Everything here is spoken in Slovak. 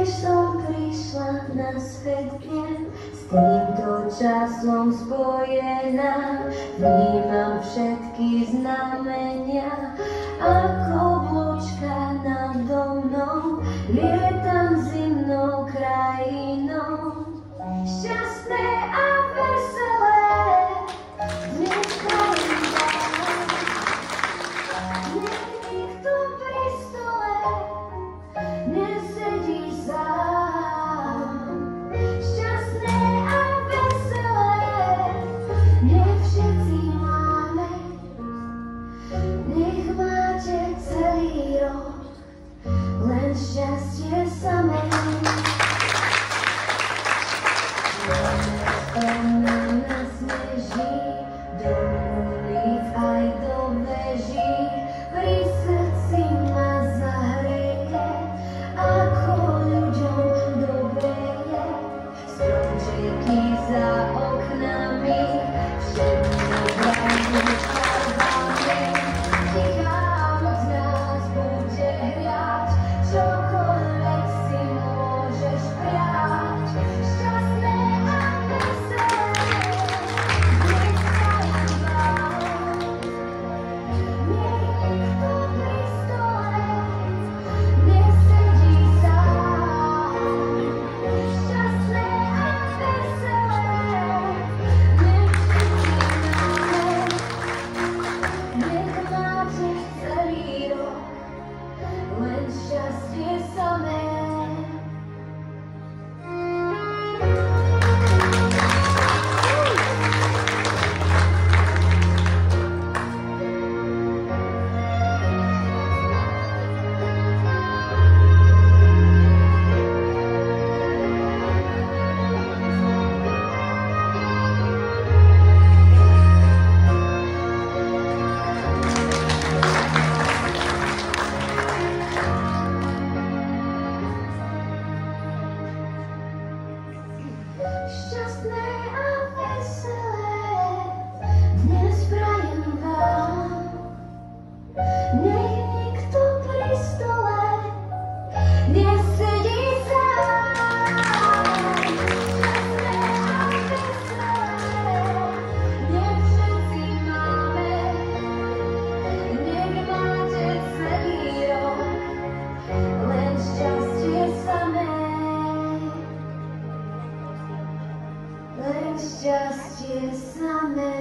Tiež som prišla na svet dnes, s týmto časom spojená. Vnímam všetky znamenia, ako vločka nado mnou. Lietam zimnou krajinou, šťastné a veselé. Dnes prajem vám, nech nikto pri stole nesedí sám. Šťastné a veselé, nech všetci máme, nech máte celý rok len šťastie samé. Ona nasneží do ulic aj do veží, pri srdci ma zahreje, ako ľuďom dobre je. Stromčeky za oknami, všetko vrajme farbami, tichá noc nás bude hriať, čokoľvek si môžeš prijať. Šťastné a veselé, nech prajem vám, nech nikto pri stole nesedí sám. Šťastné a veselé, nech všetci máme, nech máte celý rok len šťastie samé. Šťastné a veselé, dnes prajem vám, nech nikto pri stole nesedí sám. Šťastné a veselé, nech všetci máme, nech máte celý rok len šťastie samé. Len šťastie samé.